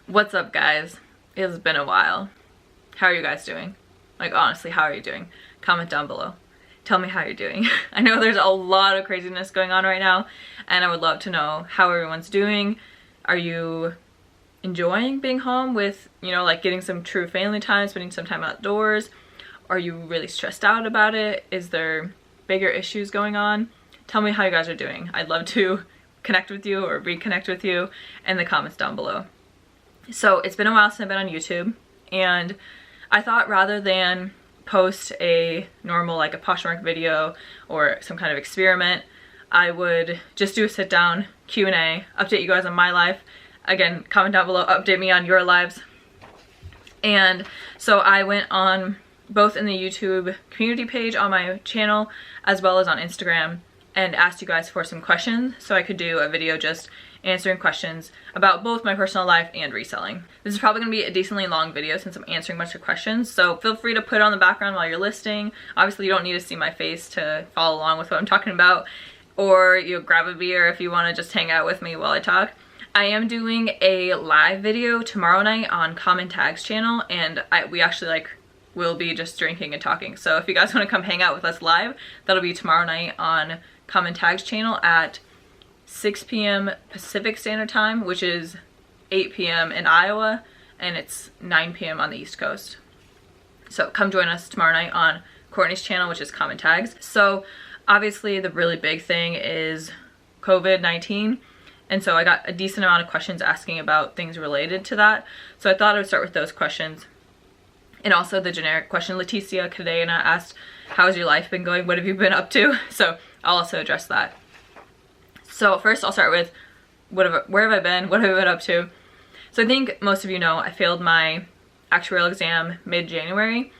What's up, guys? It's been a while. How are you guys doing? Like, honestly, how are you doing? Comment down below. Tell me how you're doing. I know there's a lot of craziness going on right now, and I would love to know how everyone's doing. Are you enjoying being home with, like getting some true family time, spending some time outdoors? Are you really stressed out about it? Is there bigger issues going on? Tell me how you guys are doing. I'd love to connect with you or reconnect with you in the comments down below. So it's been a while since I've been on YouTube, and I thought rather than post a normal like a Poshmark video or some kind of experiment, I would just do a sit down Q&A, update you guys on my life. Again, comment down below, update me on your lives. And so I went on both in the YouTube community page on my channel as well as on Instagram and asked you guys for some questions so I could do a video just answering questions about both my personal life and reselling. This is probably going to be a decently long video since I'm answering a bunch of questions, so feel free to put it on the background while you're listening. Obviously you don't need to see my face to follow along with what I'm talking about, or you grab a beer if you want to just hang out with me while I talk. I am doing a live video tomorrow night on Common Tag's channel, and we actually will be just drinking and talking. So if you guys want to come hang out with us live, that'll be tomorrow night on Common Tag's channel at 6 p.m. Pacific Standard Time, which is 8 p.m. in Iowa, and it's 9 p.m. on the East Coast. So come join us tomorrow night on Courtney's channel, which is Common Tags. So obviously the really big thing is COVID-19, and so I got a decent amount of questions asking about things related to that. So I thought I would start with those questions. And also the generic question, Leticia Cadena asked, how's your life been going? What have you been up to? So I'll also address that. So first I'll start with where have I been? What have I been up to? So I think most of you know I failed my actuarial exam mid-January,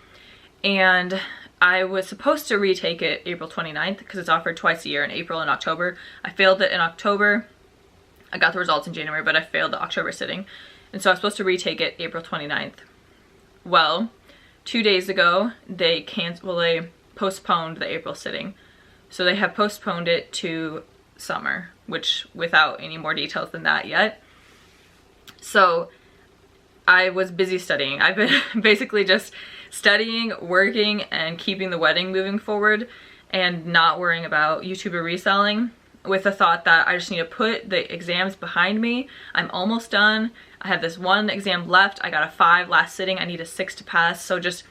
and I was supposed to retake it April 29th because it's offered twice a year in April and October. I failed it in October. I got the results in January, but I failed the October sitting. And so I was supposed to retake it April 29th. Well, 2 days ago, they postponed the April sitting. So they have postponed it to summer, which without any more details than that yet. So I was busy studying. I've been basically just studying, working, and keeping the wedding moving forward and not worrying about YouTube or reselling, with the thought that I just need to put the exams behind me. I'm almost done. I have this one exam left. I got a 5 last sitting. I need a 6 to pass. So just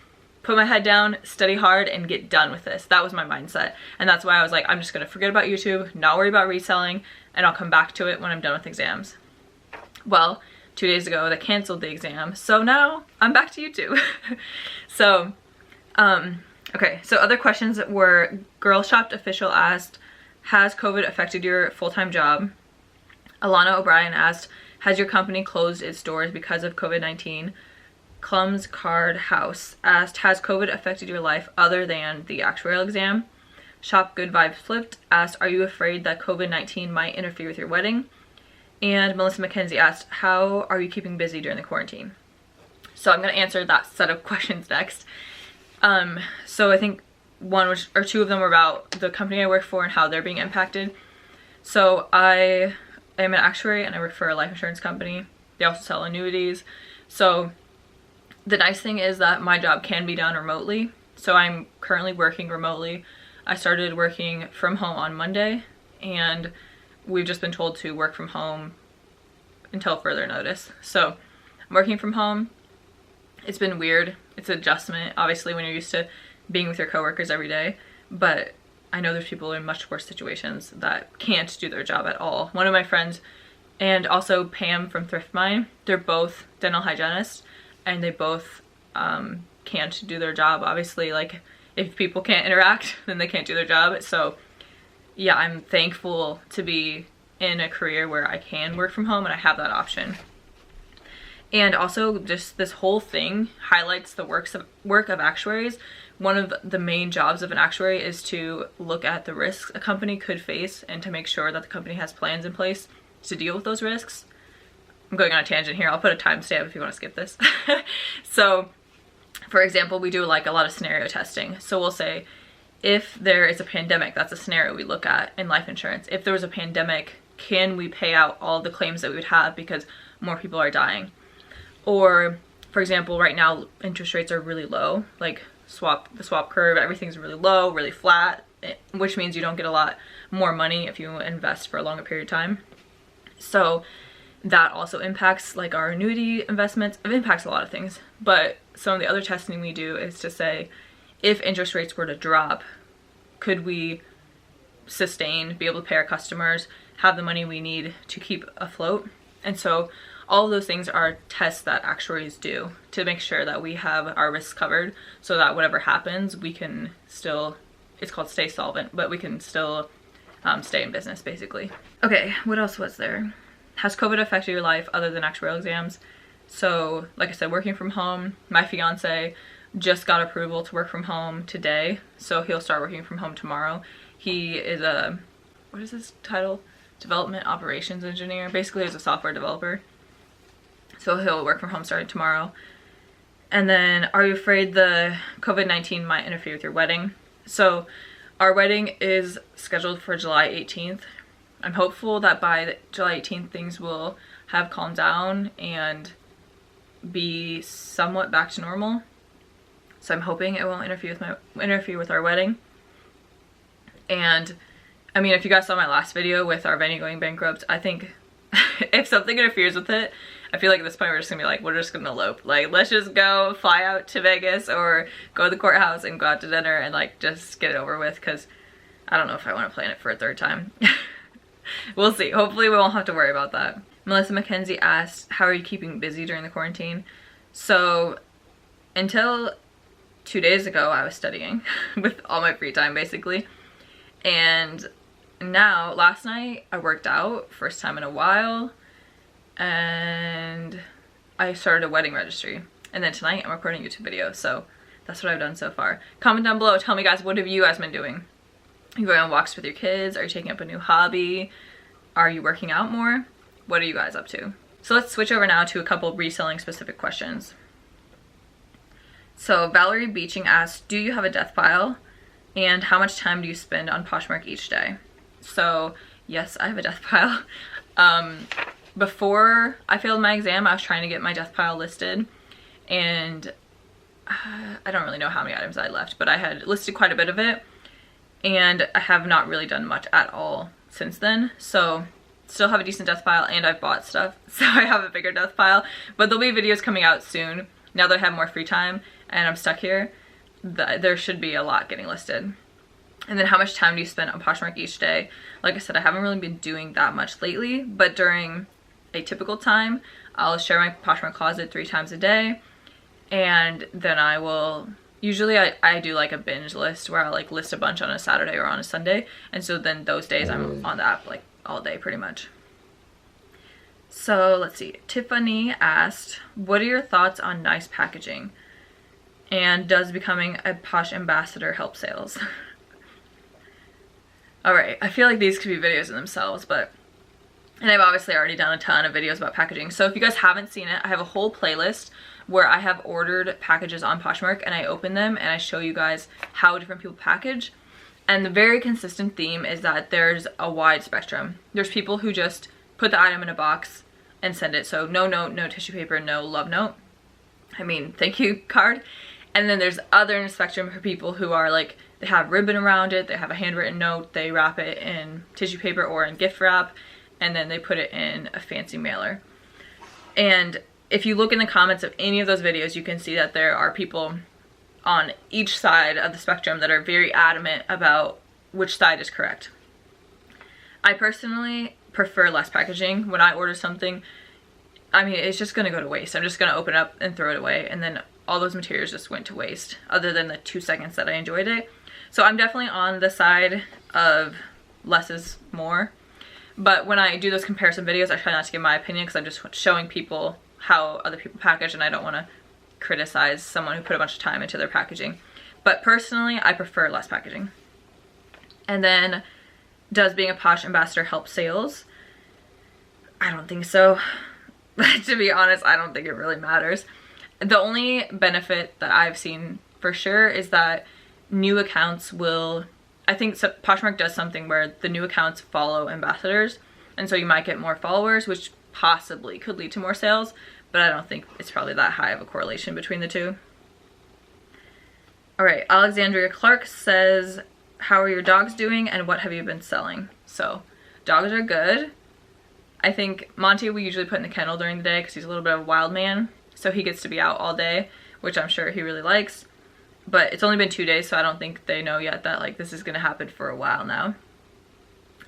put my head down, study hard, and get done with this. That was my mindset. And that's why I was like, I'm just gonna forget about YouTube, not worry about reselling, and I'll come back to it when I'm done with exams. Well, 2 days ago, they canceled the exam. So now I'm back to YouTube. So, okay. So other questions were, Girl Shopped Official asked, has COVID affected your full-time job? Alana O'Brien asked, has your company closed its doors because of COVID-19? Clum's Card House asked, has COVID affected your life other than the actuarial exam? Shop Good Vibes Flipped asked, are you afraid that COVID-19 might interfere with your wedding? And Melissa McKenzie asked, how are you keeping busy during the quarantine? So I'm going to answer that set of questions next. So I think two of them were about the company I work for and how they're being impacted. So I am an actuary and I work for a life insurance company. They also sell annuities. So the nice thing is that my job can be done remotely. So I'm currently working remotely. I started working from home on Monday, and we've just been told to work from home until further notice. So I'm working from home. It's been weird. It's an adjustment, obviously, when you're used to being with your coworkers every day. But I know there's people in much worse situations that can't do their job at all. One of my friends, and also Pam from Thrift Mine, they're both dental hygienists, and they both can't do their job. Obviously, like, if people can't interact, then they can't do their job. So yeah, I'm thankful to be in a career where I can work from home and I have that option. And also, just this whole thing highlights the work of actuaries. One of the main jobs of an actuary is to look at the risks a company could face and to make sure that the company has plans in place to deal with those risks. I'm going on a tangent here. I'll put a timestamp if you want to skip this. So, for example, we do like a lot of scenario testing. So we'll say, if there is a pandemic, that's a scenario we look at in life insurance. If there was a pandemic, can we pay out all the claims that we would have because more people are dying? Or for example, right now interest rates are really low, like the swap curve, everything's really low, really flat, which means you don't get a lot more money if you invest for a longer period of time. So that also impacts like our annuity investments. It impacts a lot of things, but some of the other testing we do is to say, if interest rates were to drop, could we sustain, be able to pay our customers, have the money we need to keep afloat? And so all of those things are tests that actuaries do to make sure that we have our risks covered, so that whatever happens, we can still, it's called stay solvent, but we can still stay in business basically. Okay, what else was there? Has COVID affected your life other than actuarial exams? So like I said, working from home, my fiance just got approval to work from home today, so he'll start working from home tomorrow. He is a, what is his title? Development operations engineer. Basically he's a software developer. So he'll work from home starting tomorrow. And then, are you afraid the COVID-19 might interfere with your wedding? So our wedding is scheduled for July 18th. I'm hopeful that by July 18th things will have calmed down and be somewhat back to normal. So I'm hoping it won't interfere with our wedding. And I mean, if you guys saw my last video with our venue going bankrupt, I think if something interferes with it, I feel like at this point we're just gonna be like, we're just gonna elope. Like, let's just go fly out to Vegas or go to the courthouse and go out to dinner and like just get it over with, because I don't know if I want to plan it for a third time. We'll see. Hopefully we won't have to worry about that. Melissa McKenzie asked, how are you keeping busy during the quarantine? So until 2 days ago, I was studying with all my free time basically. And now, last night I worked out, first time in a while, and I started a wedding registry. And then tonight I'm recording a YouTube video, so that's what I've done so far. Comment down below, tell me guys, what have you guys been doing? Are you going on walks with your kids? Are you taking up a new hobby? Are you working out more? What are you guys up to? So let's switch over now to a couple reselling specific questions. So Valerie Beeching asked, do you have a death pile? And how much time do you spend on Poshmark each day? So yes, I have a death pile. Before I failed my exam, I was trying to get my death pile listed, and I don't really know how many items I left, but I had listed quite a bit of it, and I have not really done much at all since then. So still have a decent death pile, and I've bought stuff, so I have a bigger death pile. But there'll be videos coming out soon. Now that I have more free time and I'm stuck here, there should be a lot getting listed. And then how much time do you spend on Poshmark each day? Like I said, I haven't really been doing that much lately, but during a typical time, I'll share my Poshmark closet 3 times a day. And then I will, usually I do like a binge list where I'll like list a bunch on a Saturday or on a Sunday. And so then those days I'm on the app like all day pretty much. So let's see, Tiffany asked, what are your thoughts on nice packaging? And does becoming a Posh ambassador help sales? Alright, I feel like these could be videos in themselves, and I've obviously already done a ton of videos about packaging. So if you guys haven't seen it, I have a whole playlist where I have ordered packages on Poshmark and I open them and I show you guys how different people package. And the very consistent theme is that there's a wide spectrum. There's people who just put the item in a box and send it. So no note, no tissue paper, no love note. I mean, thank you card. And then there's other in the spectrum for people who are like, they have ribbon around it, they have a handwritten note, they wrap it in tissue paper or in gift wrap, and then they put it in a fancy mailer. And if you look in the comments of any of those videos, you can see that there are people on each side of the spectrum that are very adamant about which side is correct. I personally prefer less packaging. When I order something, I mean, it's just gonna go to waste. I'm just gonna open it up and throw it away, and then all those materials just went to waste, other than the 2 seconds that I enjoyed it. So I'm definitely on the side of less is more. But when I do those comparison videos, I try not to give my opinion, because I'm just showing people how other people package, and I don't want to criticize someone who put a bunch of time into their packaging. But personally, I prefer less packaging. And then, does being a Posh ambassador help sales? I don't think so. To be honest, I don't think it really matters. The only benefit that I've seen for sure is that new accounts will, I think Poshmark does something where the new accounts follow ambassadors, and so you might get more followers, which possibly could lead to more sales. but I don't think it's probably that high of a correlation between the two. All right, Alexandria Clark says, how are your dogs doing and what have you been selling? So dogs are good. I think Monty we usually put in the kennel during the day because he's a little bit of a wild man, so he gets to be out all day, which I'm sure he really likes. But it's only been 2 days, so I don't think they know yet that like this is gonna happen for a while now.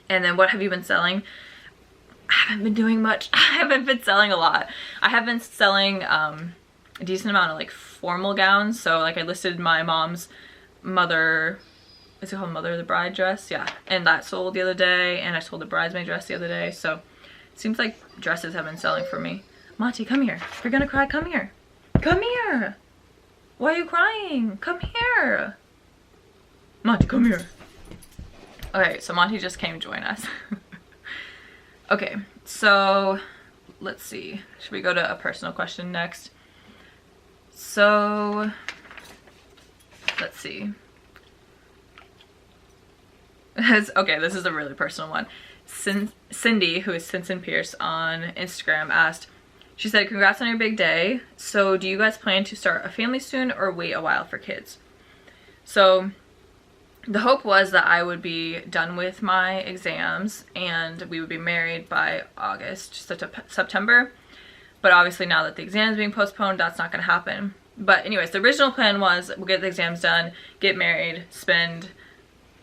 And then what have you been selling? I haven't been doing much. I haven't been selling a lot. I have been selling a decent amount of like formal gowns. So like I listed my mom's mother, is it called Mother of the Bride dress? Yeah. And that sold the other day, and I sold the bridesmaid dress the other day. So it seems like dresses have been selling for me. Monty, come here. If you're gonna cry, come here. Come here. Why are you crying? Come here. Monty, come here. Okay, so Monty just came join us. Okay, so let's see. Should we go to a personal question next? So let's see. Okay, this is a really personal one. Cindy, who is Cinson Pierce on Instagram, asked, she said, congrats on your big day. So do you guys plan to start a family soon or wait a while for kids? So the hope was that I would be done with my exams and we would be married by August, September. But obviously now that the exam is being postponed, that's not going to happen. But anyways, the original plan was we'll get the exams done, get married, spend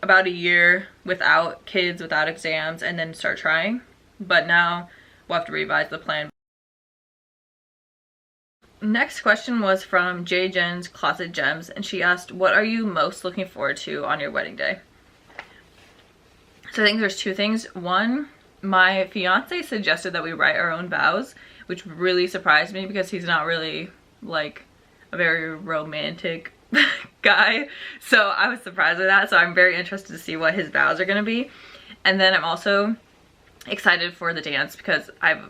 about a year without kids, without exams, and then start trying. But now we'll have to revise the plan. Next question was from J. Jen's Closet Gems, and she asked, what are you most looking forward to on your wedding day? So I think there's two things. One, my fiance suggested that we write our own vows, which really surprised me because he's not really like a very romantic guy. So I was surprised by that. So I'm very interested to see what his vows are going to be. And then I'm also excited for the dance because I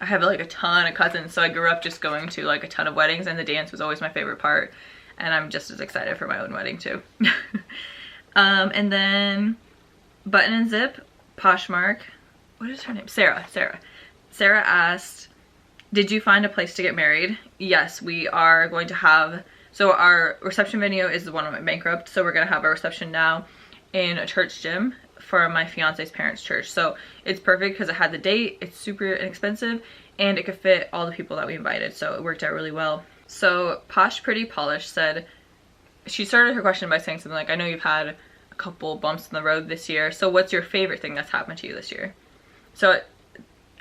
have like a ton of cousins, so I grew up just going to like a ton of weddings, and the dance was always my favorite part, and I'm just as excited for my own wedding too. And then Button and Zip, Poshmark, what is her name? Sarah asked, did you find a place to get married? Yes, we are going to have, so our reception venue is the one at Bankrupt, so we're going to have our reception now in a church gym for my fiance's parents' church. So it's perfect because it had the date, it's super inexpensive, and it could fit all the people that we invited, so it worked out really well. So Posh Pretty Polish said, she started her question by saying something like, I know you've had a couple bumps in the road this year, so what's your favorite thing that's happened to you this year? So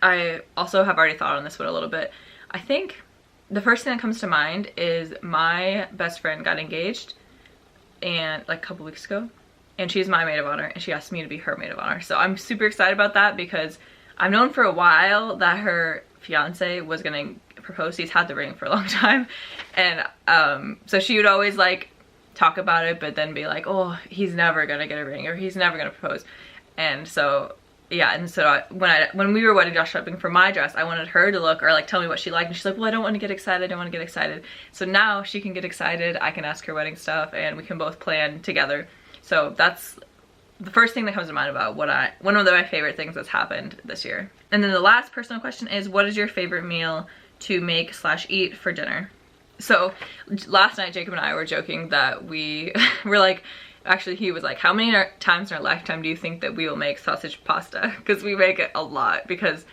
I also have already thought on this one a little bit. I think the first thing that comes to mind is my best friend got engaged and like a couple weeks ago, and she's my maid of honor, and she asked me to be her maid of honor. So I'm super excited about that because I've known for a while that her fiance was gonna propose. He's had the ring for a long time, and so she would always like talk about it, but then be like, oh, he's never gonna get a ring, or he's never gonna propose. And so yeah, and so when we were wedding dress shopping for my dress, I wanted her to look or like tell me what she liked, and she's like, well, I don't want to get excited, I don't want to get excited. So now she can get excited, I can ask her wedding stuff, and we can both plan together. So that's the first thing that comes to mind about one of my favorite things that's happened this year. And then the last personal question is, what is your favorite meal to make / eat for dinner? So last night Jacob and I were joking that we were like, actually he was like, how many times in our lifetime do you think that we will make sausage pasta? Because we make it a lot, because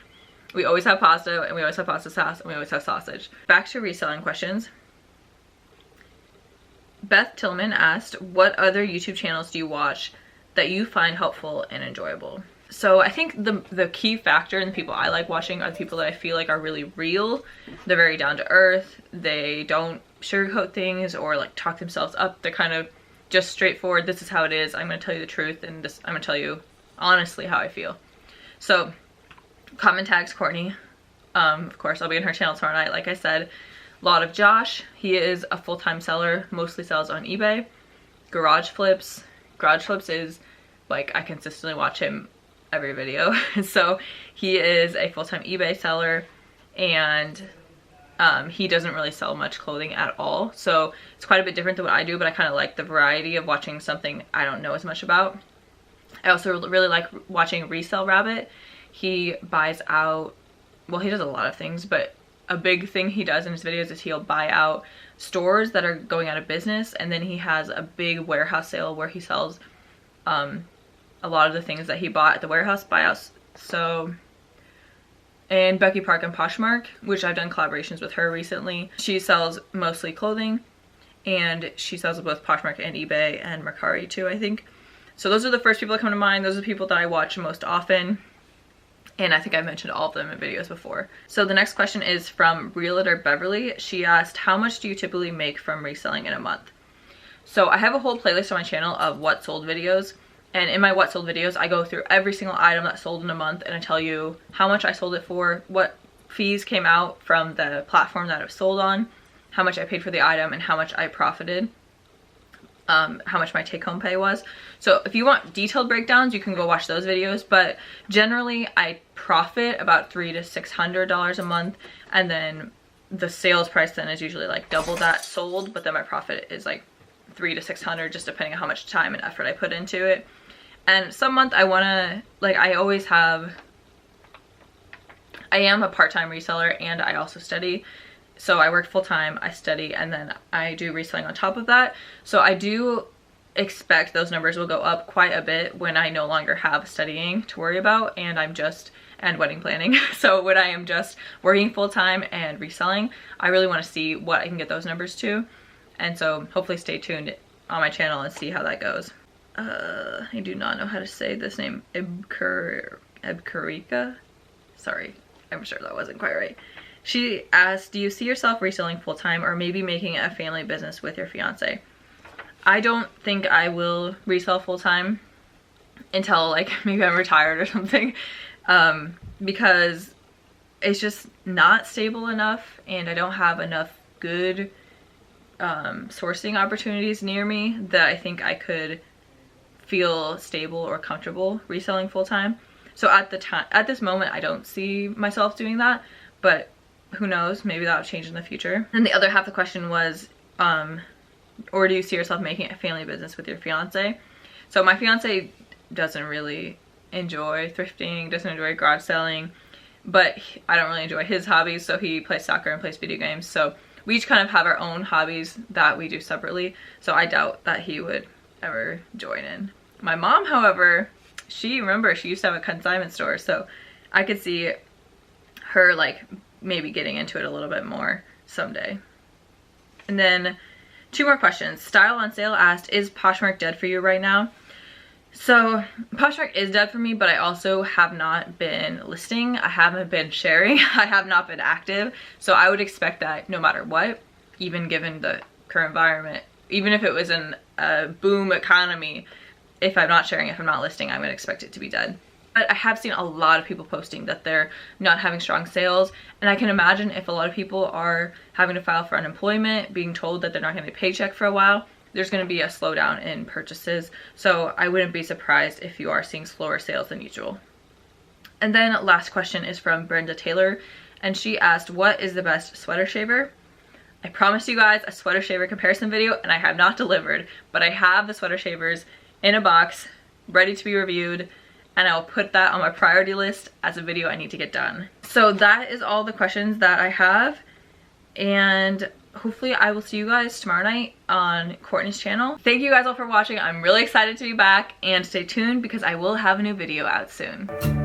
we always have pasta, and we always have pasta sauce, and we always have sausage. Back to reselling questions. Beth Tillman asked, what other YouTube channels do you watch that you find helpful and enjoyable? So I think the key factor in the people I like watching are the people that I feel like are really real. They're very down to earth. They don't sugarcoat things or like talk themselves up. They're kind of just straightforward. This is how it is. I'm going to tell you the truth, and I'm going to tell you honestly how I feel. So Common Tags Courtney. Of course, I'll be in her channel tomorrow night, like I said. Lot of Josh. He is a full-time seller, mostly sells on eBay. Garage Flips. Garage Flips is like, I consistently watch him every video. So he is a full-time eBay seller, and he doesn't really sell much clothing at all. So it's quite a bit different than what I do, but I kind of like the variety of watching something I don't know as much about. I also really like watching Resell Rabbit. He buys out, well, he does a lot of things, but a big thing he does in his videos is he'll buy out stores that are going out of business, and then he has a big warehouse sale where he sells a lot of the things that he bought at the warehouse buyouts. So, and Becky Park and Poshmark, which I've done collaborations with her recently, she sells mostly clothing, and she sells both Poshmark and eBay and Mercari too, I think. So those are the first people that come to mind. Those are the people that I watch most often. And I think I've mentioned all of them in videos before. So the next question is from Realtor Beverly. She asked, how much do you typically make from reselling in a month? So I have a whole playlist on my channel of what sold videos. And in my what sold videos, I go through every single item that sold in a month, and I tell you how much I sold it for, what fees came out from the platform that it was sold on, how much I paid for the item, and how much I profited. How much my take-home pay was. So if you want detailed breakdowns, you can go watch those videos, but generally I profit about $300 to $600 a month, and then the sales price then is usually like double that sold, but then my profit is like $300 to $600, just depending on how much time and effort I put into it. And some month I want to, like, I am a part-time reseller, and I also study. So I work full-time, I study, and then I do reselling on top of that. So I do expect those numbers will go up quite a bit when I no longer have studying to worry about, and and wedding planning. So when I am just working full-time and reselling, I really want to see what I can get those numbers to. And so hopefully stay tuned on my channel and see how that goes. I do not know how to say this name. Ebkarika? Sorry, I'm sure that wasn't quite right. She asked, do you see yourself reselling full-time or maybe making a family business with your fiance? I don't think I will resell full-time until like maybe I'm retired or something, because it's just not stable enough, and I don't have enough good sourcing opportunities near me that I think I could feel stable or comfortable reselling full-time. So at this moment, I don't see myself doing that, but who knows, maybe that'll change in the future. And the other half of the question was, or do you see yourself making a family business with your fiance? So my fiance doesn't really enjoy thrifting, doesn't enjoy garage selling, but I don't really enjoy his hobbies. So he plays soccer and plays video games. So we each kind of have our own hobbies that we do separately. So I doubt that he would ever join in. My mom, however, she used to have a consignment store. So I could see her like maybe getting into it a little bit more someday. And then 2 more questions. Style on Sale asked, is Poshmark dead for you right now? So Poshmark is dead for me, but I also have not been listing. I haven't been sharing. I have not been active. So I would expect that no matter what, even given the current environment, even if it was in a boom economy, if I'm not sharing, if I'm not listing, I'm gonna expect it to be dead. But I have seen a lot of people posting that they're not having strong sales, and I can imagine if a lot of people are having to file for unemployment, being told that they're not getting a paycheck for a while, there's going to be a slowdown in purchases. So I wouldn't be surprised if you are seeing slower sales than usual. And then last question is from Brenda Taylor, and she asked, what is the best sweater shaver? I promised you guys a sweater shaver comparison video, and I have not delivered, but I have the sweater shavers in a box ready to be reviewed, and I'll put that on my priority list as a video I need to get done. So that is all the questions that I have, and hopefully I will see you guys tomorrow night on Courtney's channel. Thank you guys all for watching. I'm really excited to be back, and stay tuned because I will have a new video out soon.